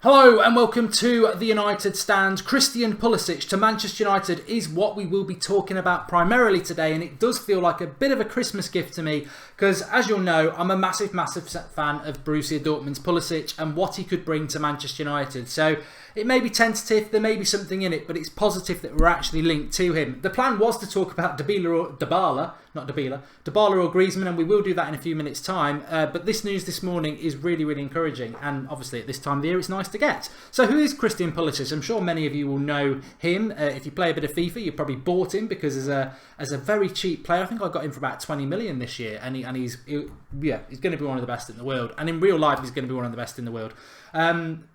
Hello and welcome to the United Stand. Christian Pulisic to Manchester United is what we will be talking about primarily today, and it does feel like a bit of a Christmas gift to me because, as you'll know, I'm a massive fan of Borussia Dortmund's Pulisic and what he could bring to Manchester United. So it may be tentative, there may be something in it, but it's positive that we're actually linked to him. The plan was to talk about Dybala or Griezmann, and we will do that in a few minutes' time. But this news this morning is really, really encouraging, and obviously at this time of the year it's nice to get. So who is Christian Pulisic? I'm sure many of you will know him. If you play a bit of FIFA, you probably bought him because as a very cheap player. I think I got him for about 20 million this year, and he's going to be one of the best in the world. And in real life, he's going to be one of the best in the world.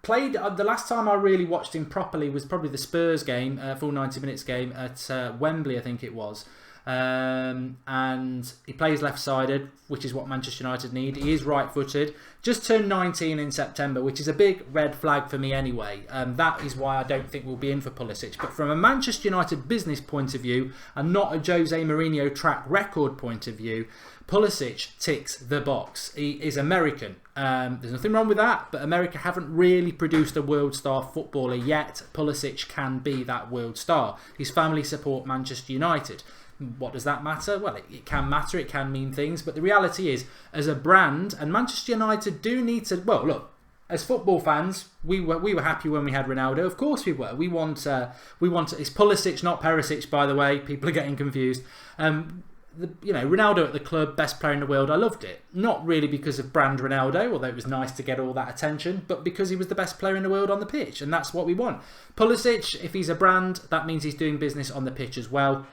Played the last time I really watched him properly was probably the Spurs game, full 90 minutes game at Wembley, I think it was. And he plays left-sided, which is what Manchester United need. He is right-footed. Just turned 19 in September, which is a big red flag for me anyway. That is why I don't think we'll be in for Pulisic. But from a Manchester United business point of view, and not a Jose Mourinho track record point of view, Pulisic ticks the box. He is American. There's nothing wrong with that, but America haven't really produced a world star footballer yet. Pulisic can be that world star. His family support Manchester United. What does that matter? Well, it can matter, it can mean things, but the reality is, as a brand, and Manchester United do need to, well, look, as football fans, we were happy when we had Ronaldo. Of course we were. We want it's Pulisic, not Perisic, by the way. People are getting confused. Ronaldo at the club, best player in the world. I loved it. Not really because of brand Ronaldo, although it was nice to get all that attention, but because he was the best player in the world on the pitch, and that's what we want. Pulisic, if he's a brand, that means he's doing business on the pitch as well.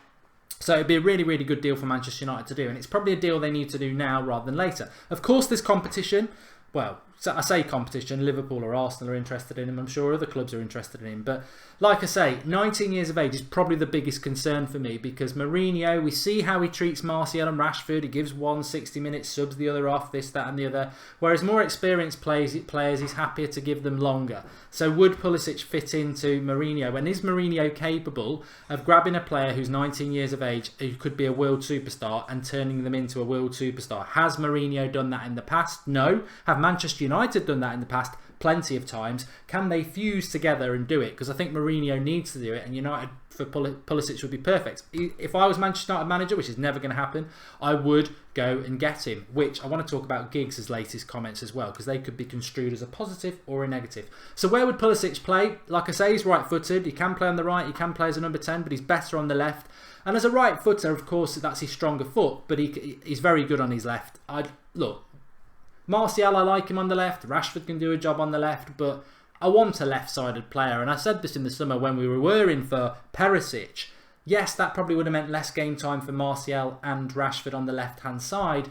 So it'd be a really, really good deal for Manchester United to do, and it's probably a deal they need to do now rather than later. Of course, there's competition. Well, I say competition, Liverpool or Arsenal are interested in him. I'm sure other clubs are interested in him. But like I say, 19 years of age is probably the biggest concern for me because Mourinho, we see how he treats Martial and Rashford. He gives one 60 minutes, subs the other off, this, that and the other. Whereas more experienced players, he's happier to give them longer. So would Pulisic fit into Mourinho? And is Mourinho capable of grabbing a player who's 19 years of age who could be a world superstar and turning them into a world superstar? Has Mourinho done that in the past? No. Have Manchester United done that in the past? Plenty of times. Can they fuse together and do it? Because I think Mourinho needs to do it, and United for Pulisic would be perfect. If I was Manchester United manager, which is never going to happen, I would go and get him. Which I want to talk about Giggs' latest comments as well, because they could be construed as a positive or a negative. So where would Pulisic play? Like I say, he's right-footed. He can play on the right. He can play as a number 10, but he's better on the left. And as a right footer, of course, that's his stronger foot, but he's very good on his left. Look. Martial, I like him on the left. Rashford can do a job on the left, but I want a left-sided player. And I said this in the summer when we were in for Perisic. Yes, that probably would have meant less game time for Martial and Rashford on the left-hand side,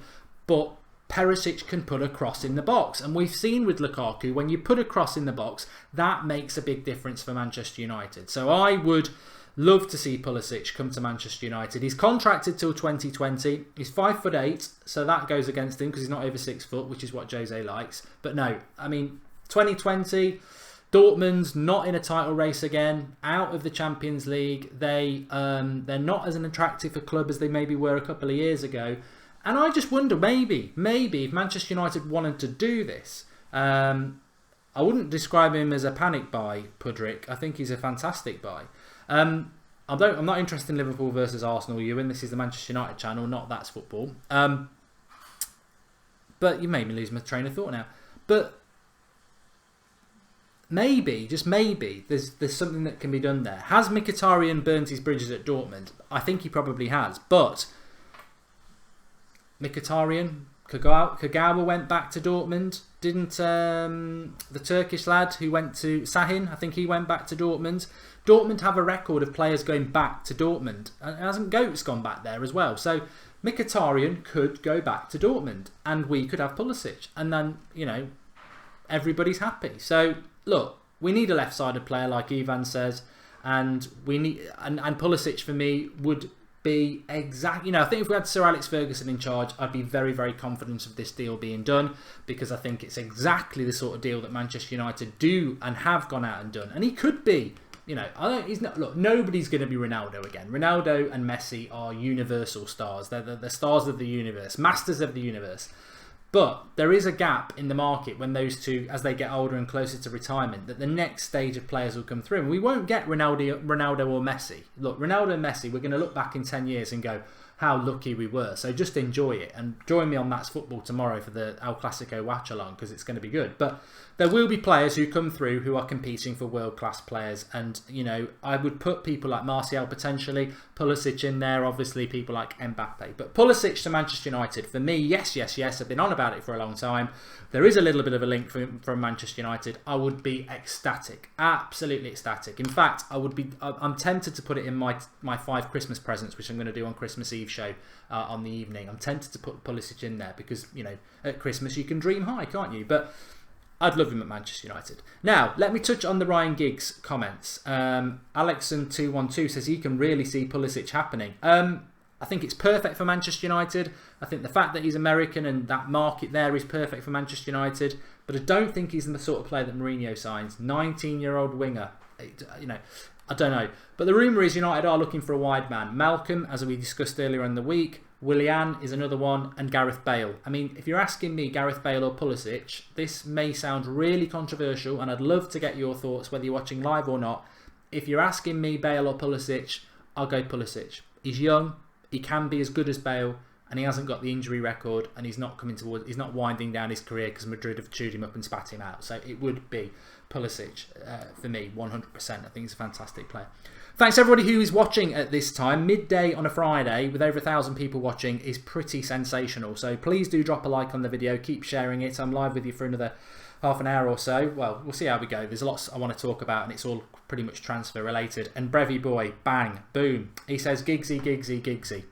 but Perisic can put a cross in the box. And we've seen with Lukaku, when you put a cross in the box, that makes a big difference for Manchester United. So I would love to see Pulisic come to Manchester United. He's contracted till 2020. He's 5'8", so that goes against him because he's not over 6 foot, which is what Jose likes. But no, I mean, 2020, Dortmund's not in a title race again, out of the Champions League. They're not as an attractive a club as they maybe were a couple of years ago. And I just wonder, maybe if Manchester United wanted to do this, I wouldn't describe him as a panic buy, Pudrick. I think he's a fantastic buy. I'm not interested in Liverpool versus Arsenal, Ewan. This is the Manchester United channel, not That's Football. But you made me lose my train of thought now. But maybe, just maybe, there's something that can be done there. Has Mkhitaryan burnt his bridges at Dortmund? I think he probably has. But Mkhitaryan, Kagawa went back to Dortmund. Didn't the Turkish lad who went to Sahin, I think he went back to Dortmund. Dortmund have a record of players going back to Dortmund. And hasn't Goats gone back there as well? So Mkhitaryan could go back to Dortmund and we could have Pulisic. And then, everybody's happy. So, look, we need a left-sided player like Ivan says. And Pulisic for me would be exact. I think if we had Sir Alex Ferguson in charge, I'd be very, very confident of this deal being done because I think it's exactly the sort of deal that Manchester United do and have gone out and done. And he could be. He's not. Look, nobody's going to be Ronaldo again. Ronaldo and Messi are universal stars. They're the stars of the universe, masters of the universe. But there is a gap in the market when those two, as they get older and closer to retirement, that the next stage of players will come through. And we won't get Ronaldo or Messi. Look, Ronaldo and Messi, we're going to look back in 10 years and go, how lucky we were. So just enjoy it. And join me on That's Football tomorrow for the El Clasico watch-along, because it's going to be good. But there will be players who come through who are competing for world-class players. And, you know, I would put people like Martial potentially, Pulisic in there, obviously people like Mbappe. But Pulisic to Manchester United, for me, yes. I've been on about it for a long time. There is a little bit of a link from Manchester United. I would be ecstatic, absolutely ecstatic. In fact, I'm tempted to put it in my 5 Christmas presents, which I'm going to do on Christmas Eve show on the evening. I'm tempted to put Pulisic in there because, you know, at Christmas you can dream high, can't you? But I'd love him at Manchester United. Now, let me touch on the Ryan Giggs comments. Alexon212 says he can really see Pulisic happening. I think it's perfect for Manchester United. I think the fact that he's American and that market there is perfect for Manchester United. But I don't think he's the sort of player that Mourinho signs. 19-year-old winger. You know, I don't know. But the rumour is United are looking for a wide man. Malcolm, as we discussed earlier in the week. Willian is another one. And Gareth Bale. I mean, if you're asking me Gareth Bale or Pulisic, this may sound really controversial. And I'd love to get your thoughts, whether you're watching live or not. If you're asking me Bale or Pulisic, I'll go Pulisic. He's young. He can be as good as Bale, and he hasn't got the injury record, and he's not winding down his career because Madrid have chewed him up and spat him out. So it would be Pulisic for me, 100%. I think he's a fantastic player. Thanks everybody who is watching at this time. Midday on a Friday with over 1,000 people watching is pretty sensational. So please do drop a like on the video. Keep sharing it. I'm live with you for another half an hour or so. Well, we'll see how we go. There's lots I want to talk about, and it's all pretty much transfer related. And Brevy Boy, bang, boom. He says, Giggsy, Giggsy, Giggsy.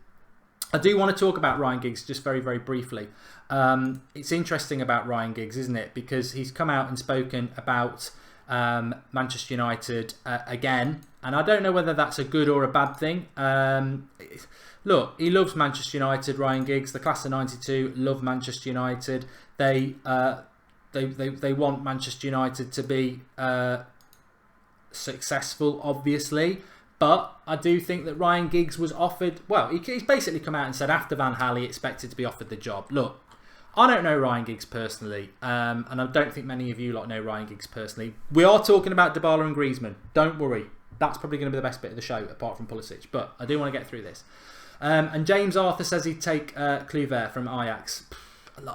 I do want to talk about Ryan Giggs just very, very briefly. It's interesting about Ryan Giggs, isn't it? Because he's come out and spoken about Manchester United again. And I don't know whether that's a good or a bad thing. Look, he loves Manchester United, Ryan Giggs. The class of '92 love Manchester United. They want Manchester United to be successful, obviously. But I do think that Ryan Giggs was offered... Well, he's basically come out and said after Van Gaal he expected to be offered the job. Look, I don't know Ryan Giggs personally. And I don't think many of you lot know Ryan Giggs personally. We are talking about Dybala and Griezmann. Don't worry. That's probably going to be the best bit of the show, apart from Pulisic. But I do want to get through this. And James Arthur says he'd take Kluivert from Ajax.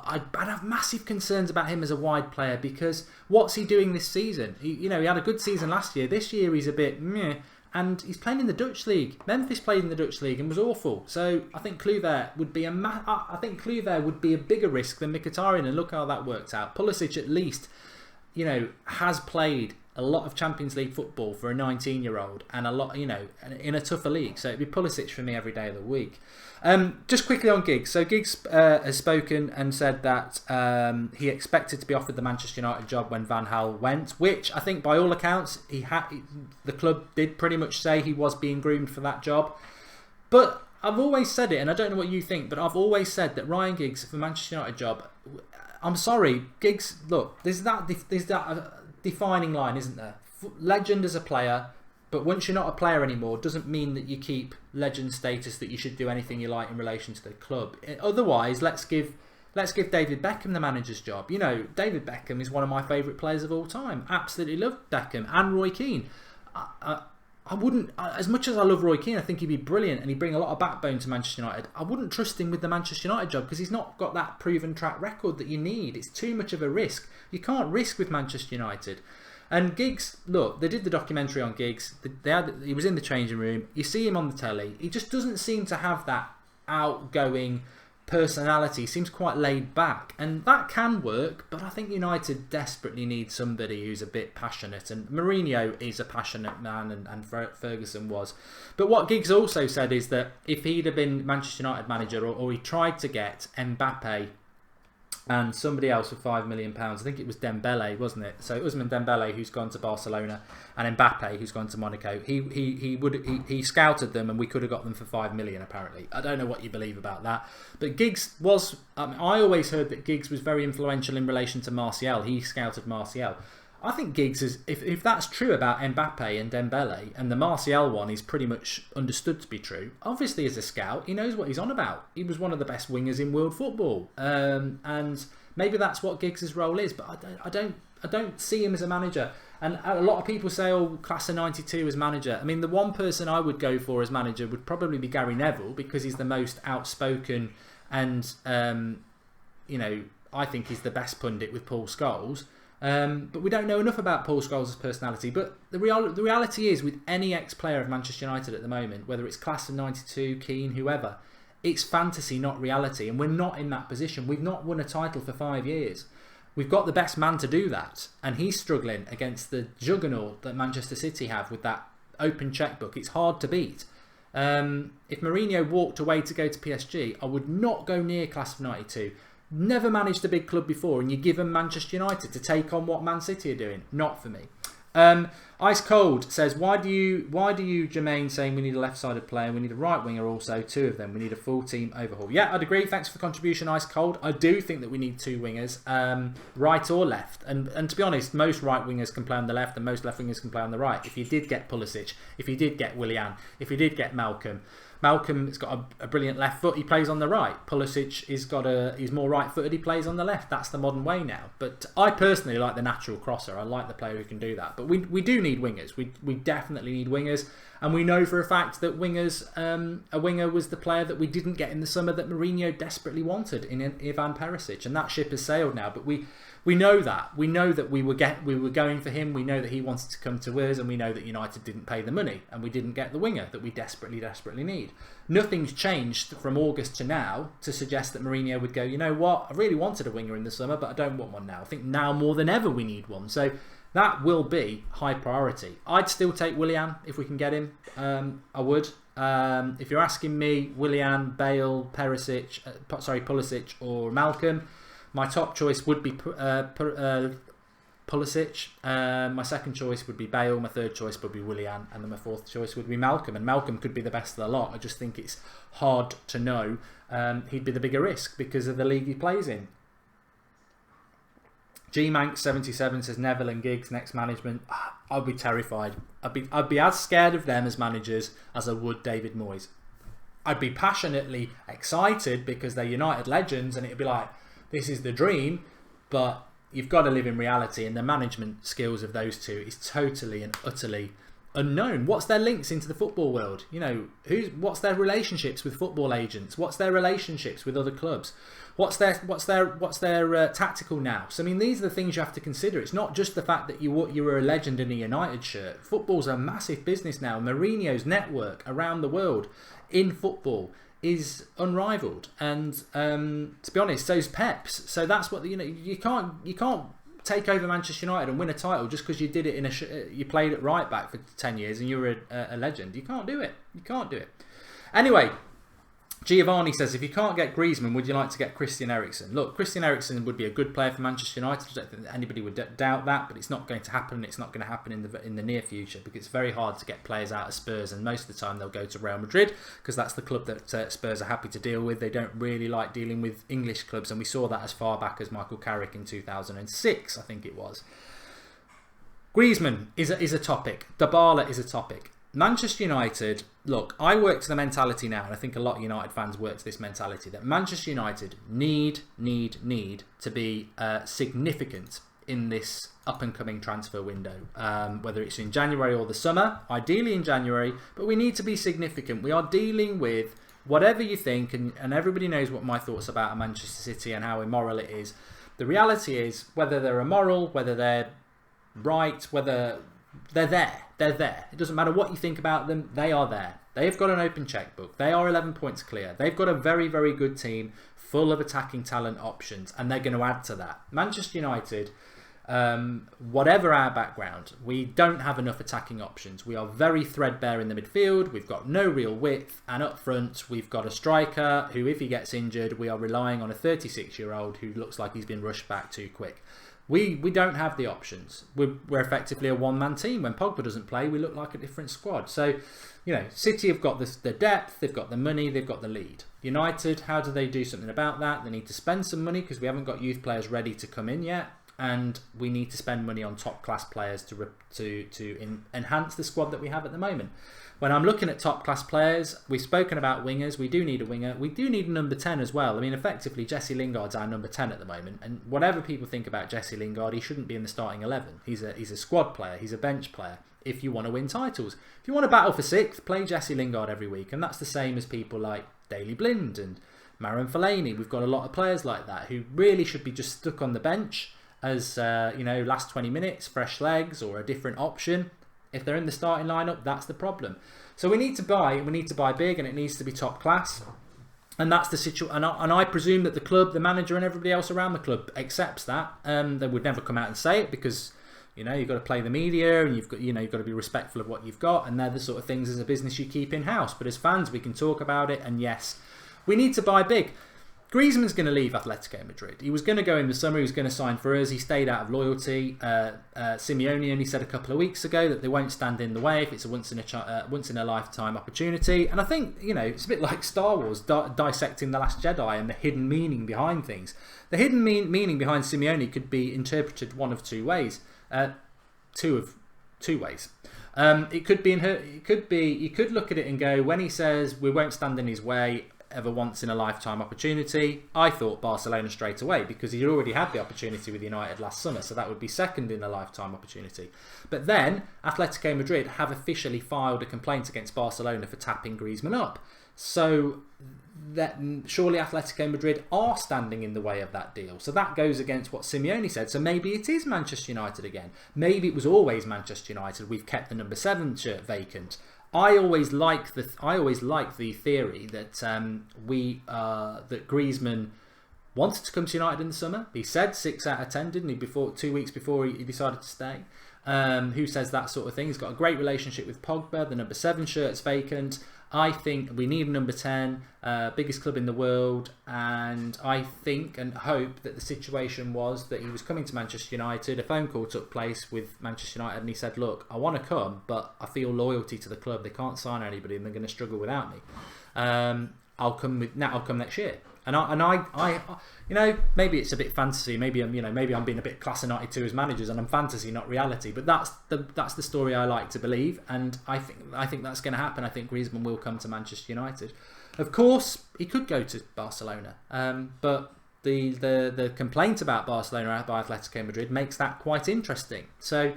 I'd have massive concerns about him as a wide player, because what's he doing this season? He had a good season last year. This year he's a bit meh. And he's playing in the Dutch league. Memphis played in the Dutch league and was awful. So I think Kluivert would be a bigger risk than Mkhitaryan, and look how that worked out. Pulisic at least, has played a lot of Champions League football for a 19-year-old, and a lot, in a tougher league. So it'd be Pulisic for me every day of the week. Just quickly on Giggs. So Giggs has spoken and said that he expected to be offered the Manchester United job when Van Gaal went, which I think by all accounts the club did pretty much say he was being groomed for that job. But I've always said it, and I don't know what you think, but I've always said that Ryan Giggs for the Manchester United job, I'm sorry, Giggs, look, there's that defining line, isn't there? Legend as a player. But once you're not a player anymore, doesn't mean that you keep legend status, that you should do anything you like in relation to the club. Otherwise, let's give David Beckham the manager's job. David Beckham is one of my favourite players of all time. Absolutely love Beckham and Roy Keane. I wouldn't, as much as I love Roy Keane, I think he'd be brilliant and he'd bring a lot of backbone to Manchester United. I wouldn't trust him with the Manchester United job because he's not got that proven track record that you need. It's too much of a risk. You can't risk with Manchester United. And Giggs, look, they did the documentary on Giggs. He was in the changing room. You see him on the telly. He just doesn't seem to have that outgoing personality. He seems quite laid back. And that can work, but I think United desperately need somebody who's a bit passionate. And Mourinho is a passionate man, and Ferguson was. But what Giggs also said is that if he'd have been Manchester United manager, or he tried to get Mbappe and somebody else for £5 million. I think it was Dembele, wasn't it? So Ousmane Dembele, who's gone to Barcelona, and Mbappe, who's gone to Monaco. He scouted them, and we could have got them for £5 million. Apparently, I don't know what you believe about that. But Giggs was. I always heard that Giggs was very influential in relation to Martial. He scouted Martial. I think Giggs is, if that's true about Mbappe and Dembele, and the Martial one is pretty much understood to be true, obviously as a scout, he knows what he's on about. He was one of the best wingers in world football. And maybe that's what Giggs' role is, but I don't see him as a manager. And a lot of people say, oh, class of 92 as manager. I mean, the one person I would go for as manager would probably be Gary Neville, because he's the most outspoken and, you know, I think he's the best pundit with Paul Scholes. But we don't know enough about Paul Scholes' personality. But the reality is, with any ex-player of Manchester United at the moment, whether it's class of 92, Keane, whoever, it's fantasy, not reality. And we're not in that position. We've not won a title for 5 years. We've got the best man to do that, and he's struggling against the juggernaut that Manchester City have with that open checkbook. It's hard to beat. If Mourinho walked away to go to PSG, I would not go near class of 92. Never managed a big club before, and you give him Manchester United to take on what Man City are doing. Not for me. Ice Cold says, why do you Jermaine, saying we need a left-sided player, we need a right winger also, 2 of them, we need a full team overhaul? Yeah, I'd agree. Thanks for the contribution, Ice Cold. I do think that we need 2 wingers, right or left. And to be honest, most right wingers can play on the left and most left wingers can play on the right. If you did get Pulisic, if you did get Willian, if you did get Malcolm's got a brilliant left foot, he plays on the right. Pulisic he's more right footed, he plays on the left. That's the modern way now. But I personally like the natural crosser. I like the player who can do that. But we do need wingers. We definitely need wingers. And we know for a fact that wingers, a winger was the player that we didn't get in the summer that Mourinho desperately wanted in Ivan Perisic. And that ship has sailed now. But we know that. We know that we were going for him. We know that he wanted to come to us, and we know that United didn't pay the money, and we didn't get the winger that we desperately need. Nothing's changed from August to now to suggest that Mourinho would go, you know what, I really wanted a winger in the summer, but I don't want one now. I think now more than ever we need one. So that will be high priority. I'd still take Willian if we can get him. I would. If you're asking me, Willian, Bale, Pulisic or Malcolm, my top choice would be Pulisic. My second choice would be Bale. My third choice would be Willian, and then my fourth choice would be Malcolm. And Malcolm could be the best of the lot. I just think it's hard to know. He'd be the bigger risk because of the league he plays in. GMank77 says Neville and Giggs next management. I'd be terrified. I'd be as scared of them as managers as I would David Moyes. I'd be passionately excited because they're United legends, and it'd be like, this is the dream, but you've got to live in reality, and the management skills of those two is totally and utterly unknown. What's their links into the football world? You know, what's their relationships with football agents? What's their relationships with other clubs? What's their tactical nous? I mean, these are the things you have to consider. It's not just the fact that you were a legend in a United shirt. Football's a massive business now. Mourinho's network around the world in football is unrivaled, and to be honest, so's Pep's. So that's what you can't take over Manchester United and win a title just because you did it you played at right back for 10 years and you were a legend. You can't do it. You can't do it. Anyway, Giovanni says, if you can't get Griezmann, would you like to get Christian Eriksen? Look, Christian Eriksen would be a good player for Manchester United. I don't think that anybody would doubt that, but it's not going to happen. It's not going to happen in the near future because it's very hard to get players out of Spurs, and most of the time they'll go to Real Madrid because that's the club that Spurs are happy to deal with. They don't really like dealing with English clubs, and we saw that as far back as Michael Carrick in 2006, I think it was. Griezmann is a topic. Dybala is a topic. Manchester United, look, I work to the mentality now, and I think a lot of United fans work to this mentality, that Manchester United need to be significant in this up-and-coming transfer window, whether it's in January or the summer, ideally in January, but we need to be significant. We are dealing with, whatever you think, and everybody knows what my thoughts about Manchester City and how immoral it is. The reality is, whether they're immoral, whether they're right, whether they're there. They're there. It doesn't matter what you think about them. They are there. They've got an open checkbook. They are 11 points clear. They've got a very, very good team full of attacking talent options, and they're going to add to that. Manchester United, whatever our background, we don't have enough attacking options. We are very threadbare in the midfield. We've got no real width, and up front we've got a striker who, if he gets injured, we are relying on a 36-year-old who looks like he's been rushed back too quick. We don't have the options. We're effectively a one-man team. When Pogba doesn't play, we look like a different squad. So, City have got the depth, they've got the money, they've got the lead. United, how do they do something about that? They need to spend some money because we haven't got youth players ready to come in yet. and we need to spend money on top class players to enhance the squad that we have at the moment. When I'm looking at top class players, we've spoken about wingers. We do need a winger. We do need a number 10 as well. I mean, effectively, Jesse Lingard's our number 10 at the moment. And whatever people think about Jesse Lingard, he shouldn't be in the starting 11. He's a squad player. He's a bench player. If you want to win titles, if you want to battle for 6th, play Jesse Lingard every week. And that's the same as people like Daley Blind and Marouane Fellaini. We've got a lot of players like that who really should be just stuck on the bench as last 20 minutes, fresh legs, or a different option. If they're in the starting lineup, that's the problem. So we need to buy big, and it needs to be top class. And that's the situation. And I presume that the club, the manager, and everybody else around the club accepts that. They would never come out and say it because you've got to play the media, and you've got to be respectful of what you've got, and they're the sort of things as a business you keep in house. But as fans, we can talk about it. And yes, we need to buy big. Griezmann's going to leave Atletico Madrid. He was going to go in the summer. He was going to sign for us. He stayed out of loyalty. Simeone only said a couple of weeks ago that they won't stand in the way if it's a once in a lifetime opportunity. And I think it's a bit like Star Wars dissecting the Last Jedi and the hidden meaning behind things. The hidden meaning behind Simeone could be interpreted one of two ways. Two ways. It could be you could look at it and go, when he says we won't stand in his way of a once in a lifetime opportunity, I thought Barcelona straight away, because he already had the opportunity with United last summer, so that would be second in a lifetime opportunity. But then Atletico Madrid have officially filed a complaint against Barcelona for tapping Griezmann up, so that surely Atletico Madrid are standing in the way of that deal. So that goes against what Simeone said. So maybe it is Manchester United again. Maybe it was always Manchester United. We've kept the number 7 shirt vacant. I always like the theory that that Griezmann wanted to come to United in the summer. He said 6 out of 10, didn't he? 2 weeks before he decided to stay. Who says that sort of thing? He's got a great relationship with Pogba. The number 7 shirt's vacant. I think we need a number 10, biggest club in the world, and I think and hope that the situation was that he was coming to Manchester United. A phone call took place with Manchester United, and he said, "Look, I want to come, but I feel loyalty to the club. They can't sign anybody, and they're going to struggle without me. I'll come next year." And I maybe it's a bit fantasy. Maybe I'm being a bit class of 92 as managers, and I'm fantasy, not reality. But that's the story I like to believe, and I think that's going to happen. I think Griezmann will come to Manchester United. Of course, he could go to Barcelona, but the complaint about Barcelona by Atletico Madrid makes that quite interesting. So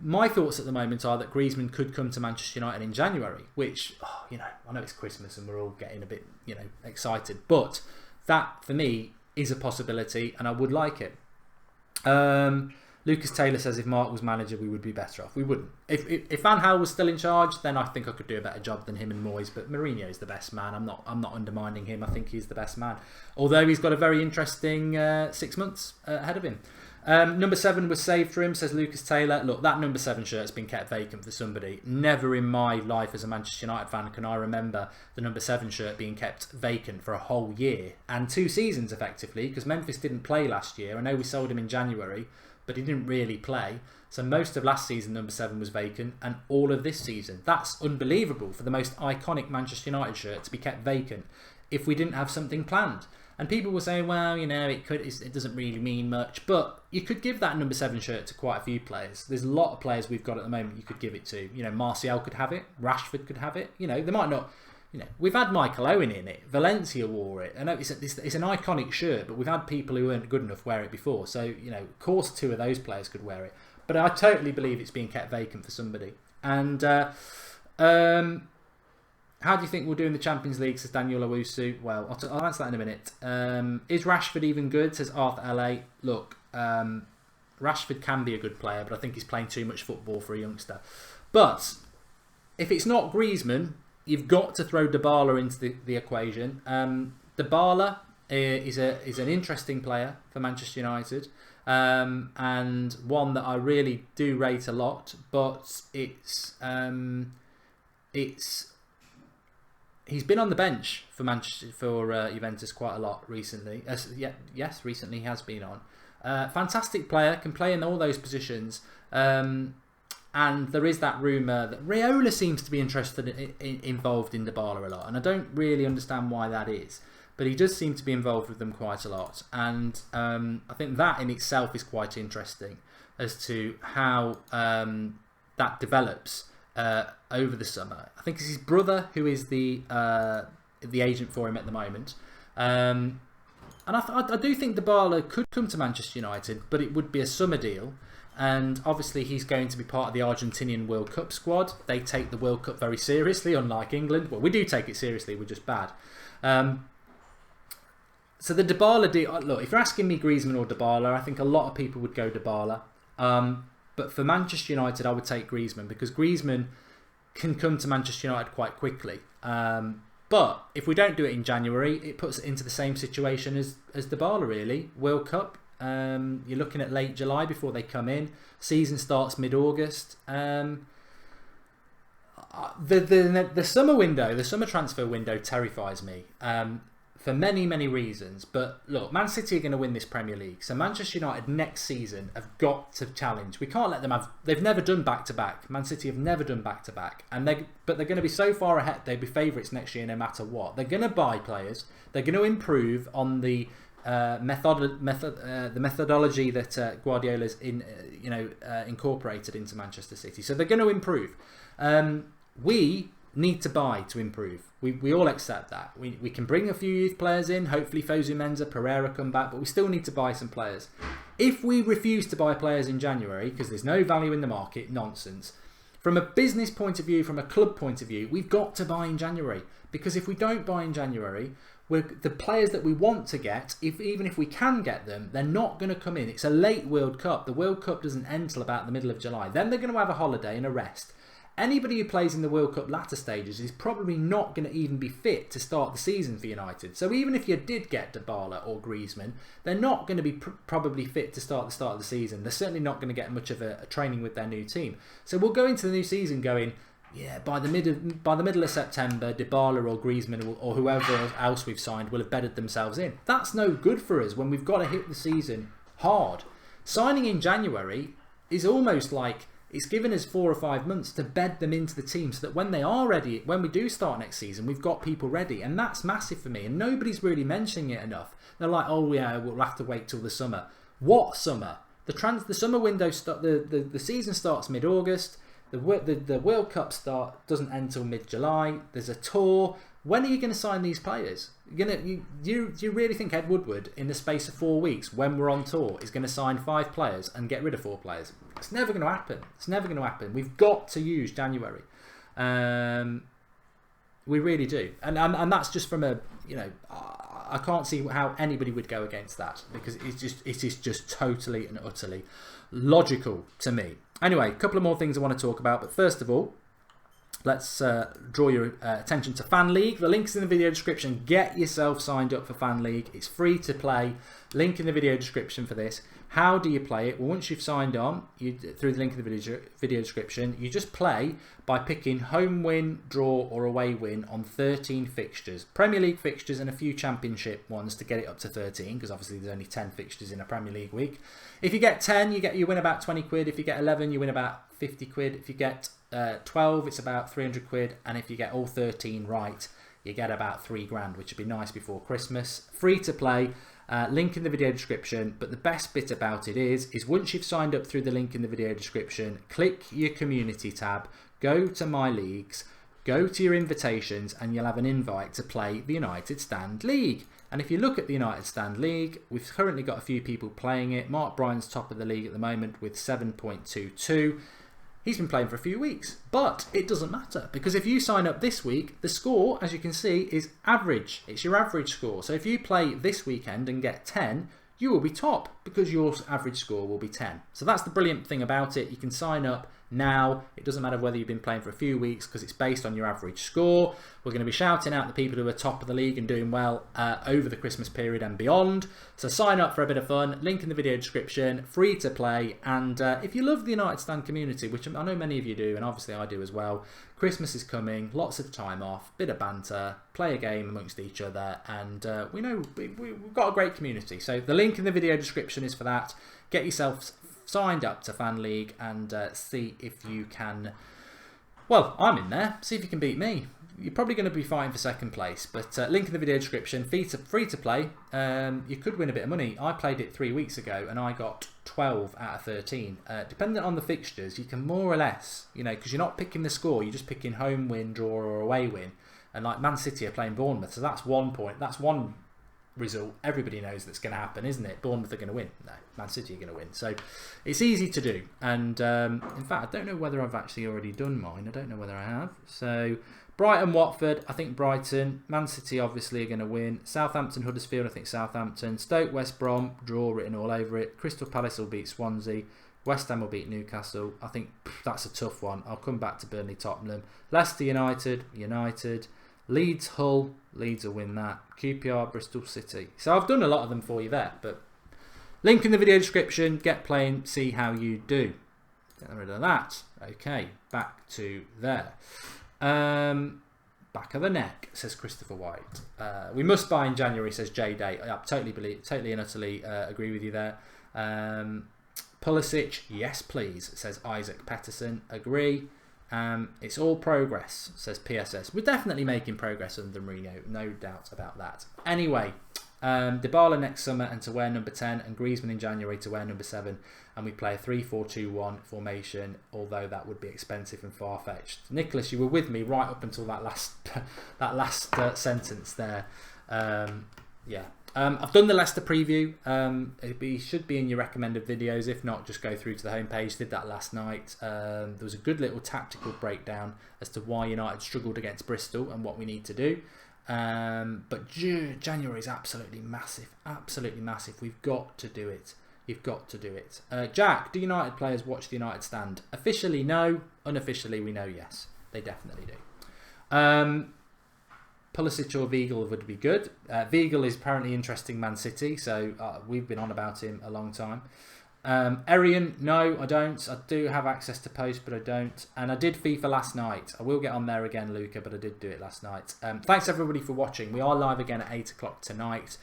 my thoughts at the moment are that Griezmann could come to Manchester United in January, which I know it's Christmas and we're all getting a bit excited, but that for me is a possibility, and I would like it. Lucas Taylor says if Mark was manager, we would be better off. We wouldn't. If Van Gaal was still in charge, then I think I could do a better job than him and Moyes. But Mourinho is the best man. I'm not undermining him. I think he's the best man. Although he's got a very interesting 6 months ahead of him. Number 7 was saved for him, says Lucas Taylor. Look, that number 7 shirt's been kept vacant for somebody. Never in my life as a Manchester United fan can I remember the number 7 shirt being kept vacant for a whole year and 2 seasons effectively, because Memphis didn't play last year. I know we sold him in January, but he didn't really play. So most of last season number 7 was vacant, and all of this season. That's unbelievable for the most iconic Manchester United shirt to be kept vacant if we didn't have something planned. And people were saying, well, it doesn't really mean much, but you could give that number 7 shirt to quite a few players. There's a lot of players we've got at the moment you could give it to. Martial could have it, Rashford could have it. They might not. We've had Michael Owen in it. Valencia wore it. I know it's an iconic shirt, but we've had people who weren't good enough wear it before. So, of course 2 of those players could wear it. But I totally believe it's being kept vacant for somebody. And how do you think we'll do in the Champions League, says Daniel Owusu? Well, I'll answer that in a minute. Is Rashford even good, says Arthur LA. Look, Rashford can be a good player, but I think he's playing too much football for a youngster. But if it's not Griezmann, you've got to throw Dybala into the equation. Dybala is an interesting player for Manchester United, and one that I really do rate a lot. But it's he's been on the bench for Juventus quite a lot recently. Yes, recently he has been on. Fantastic player, can play in all those positions. And there is that rumour that Raiola seems to be involved in Dybala a lot, and I don't really understand why that is. but he does seem to be involved with them quite a lot, and I think that in itself is quite interesting as to how that develops over the summer. I think it's his brother who is the agent for him at the moment, and I do think Dybala could come to Manchester United, but it would be a summer deal. And obviously he's going to be part of the Argentinian World Cup squad. They take the World Cup very seriously, unlike England. Well, we do take it seriously, we're just bad. So the Dybala deal, look, if you're asking me Griezmann or Dybala, I think a lot of people would go Dybala. But for Manchester United, I would take Griezmann, because Griezmann can come to Manchester United quite quickly. But if we don't do it in January, it puts it into the same situation as Dybala, really. World Cup. You're looking at late July before they come in. Season starts mid-August. The summer window, the summer transfer window terrifies me for many reasons. But look, Man City are going to win this Premier League, so Manchester United next season have got to challenge. We can't let them have. They've never done back-to-back. Man City have never done back-to-back, but they're going to be so far ahead. They'll be favourites next year no matter what. They're going to buy players. They're going to improve on the methodology that Guardiola's incorporated into Manchester City. So they're going to improve. We need to buy to improve. We all accept that. We can bring a few youth players in. Hopefully Fosu Mensah, Pereira come back, but we still need to buy some players. If we refuse to buy players in January because there's no value in the market, nonsense. From a business point of view, from a club point of view, we've got to buy in January, because if we don't buy in January, the players that we want to get, even if we can get them, they're not going to come in. It's a late World Cup. The World Cup doesn't end till about the middle of July. Then they're going to have a holiday and a rest. Anybody who plays in the World Cup latter stages is probably not going to even be fit to start the season for United. So even if you did get Dybala or Griezmann, they're not going to be probably fit to start of the season. They're certainly not going to get much of a training with their new team. So we'll go into the new season going, yeah, by the middle of September, Dybala or Griezmann or whoever else we've signed will have bedded themselves in. That's no good for us when we've got to hit the season hard. Signing in January is almost like it's given us 4 or 5 months to bed them into the team, so that when they are ready, when we do start next season, we've got people ready. And that's massive for me, and nobody's really mentioning it enough. They're like, oh yeah, we'll have to wait till the summer. What summer? The summer window, the season starts mid-August. The World Cup doesn't end till mid-July. There's a tour. When are you going to sign these players? Do you really think Ed Woodward, in the space of 4 weeks, when we're on tour, is going to sign 5 players and get rid of 4 players? It's never going to happen. It's never going to happen. We've got to use January. We really do. And that's just from a, I can't see how anybody would go against that, because it is just totally and utterly logical to me. Anyway, a couple of more things I want to talk about, but first of all, let's draw your attention to Fan League. The link's in the video description. Get yourself signed up for Fan League. It's free to play. Link in the video description for this. How do you play it? Well, once you've signed on, through the link in the video description, you just play by picking home win, draw or away win on 13 fixtures. Premier League fixtures and a few Championship ones to get it up to 13, because obviously there's only 10 fixtures in a Premier League week. If you get 10, you win about 20 quid. If you get 11, you win about 50 quid. If you get 12, it's about 300 quid. And if you get all 13 right, you get about 3 grand, which would be nice before Christmas. Free to play. Link in the video description. But the best bit about it is once you've signed up through the link in the video description, click your community tab, go to My Leagues, go to your invitations, and you'll have an invite to play the United Stand League. And if you look at the United Stand League, we've currently got a few people playing it. Mark Bryan's top of the league at the moment with 7.22. He's been playing for a few weeks, but it doesn't matter, because if you sign up this week, the score, as you can see, is average. It's your average score. So if you play this weekend and get 10, you will be top, because your average score will be 10. So that's the brilliant thing about it. You can sign up now. It doesn't matter whether you've been playing for a few weeks, because it's based on your average score. We're going to be shouting out the people who are top of the league and doing well over the Christmas period and beyond. So sign up for a bit of fun. Link in the video description. Free to play. And if you love the United Stand community, which I know many of you do, and obviously I do as well, Christmas is coming. Lots of time off. Bit of banter. Play a game amongst each other. And we know we've got a great community. So the link in the video description is for that. Get yourself signed up to Fan League and see if you can. Well, I'm in there. See if you can beat me. you're probably going to be fighting for second place. But link in the video description, free to play. You could win a bit of money. I played it 3 weeks ago and I got 12 out of 13. Depending on the fixtures, you can more or less, you know, because you're not picking the score, you're just picking home win, draw or away win. And like Man City are playing Bournemouth, so that's 1 point. That's one result everybody knows that's going to happen, isn't it? Bournemouth are going to win. No, Man City are going to win. So it's easy to do. And in fact, I don't know whether I've actually already done mine. I don't know whether I have. So Brighton, Watford, I think Brighton. Man City obviously are going to win. Southampton, Huddersfield, I think Southampton. Stoke, West Brom, draw written all over it. Crystal Palace will beat Swansea. West Ham will beat Newcastle. I think that's a tough one. I'll come back to Burnley, Tottenham. Leicester United. Leeds, Hull. Leeds will win that. QPR, Bristol City. So I've done a lot of them for you there. But link in the video description. Get playing. See how you do. Get rid of that. Okay. Back to there. Back of the neck, says Christopher White. We must buy in January, says J Day. I totally and utterly agree with you there. Pulisic, yes please, says Isaac Petterson. Agree. It's all progress, says PSS. We're definitely making progress under Mourinho, no doubt about that. Anyway, Dybala next summer and to wear number 10, and Griezmann in January to wear number 7, and we play a 3-4-2-1 formation, although that would be expensive and far-fetched. Nicholas, you were with me right up until that last sentence there. Yeah. I've done the Leicester preview. It should be in your recommended videos. If not, just go through to the homepage. Did that last night. There was a good little tactical breakdown as to why United struggled against Bristol and what we need to do. But January is absolutely massive. Absolutely massive. We've got to do it. You've got to do it. Jack, do United players watch the United stand? Officially, no. Unofficially, we know yes. They definitely do. Pulisic or Weigl would be good. Weigl is apparently interesting Man City, so we've been on about him a long time. Arian, no, I don't. I do have access to post, but I don't. And I did FIFA last night. I will get on there again, Luca, but I did do it last night. Thanks everybody for watching. We are live again at 8 o'clock tonight.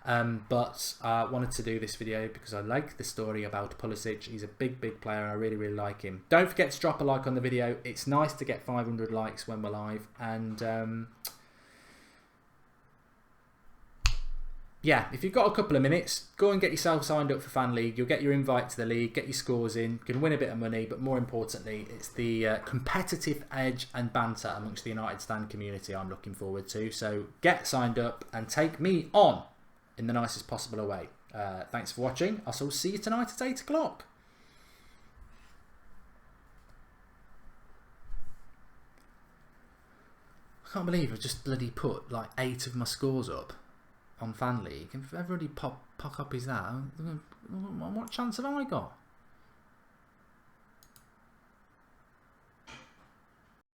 But I wanted to do this video because I like the story about Pulisic. He's a big player and I really like him. Don't forget to drop a like on the video. It's nice to get 500 likes when we're live. And yeah, if you've got a couple of minutes, go and get yourself signed up for Fan League. You'll get your invite to the league, get your scores in, you can win a bit of money, but more importantly, it's the competitive edge and banter amongst the United Stand community I'm looking forward to. So get signed up and take me on in the nicest possible way. Thanks for watching. I'll see you tonight at 8 o'clock. I can't believe I've just bloody put like 8 of my scores up on Fan League. If everybody pop copies that, what chance have I got?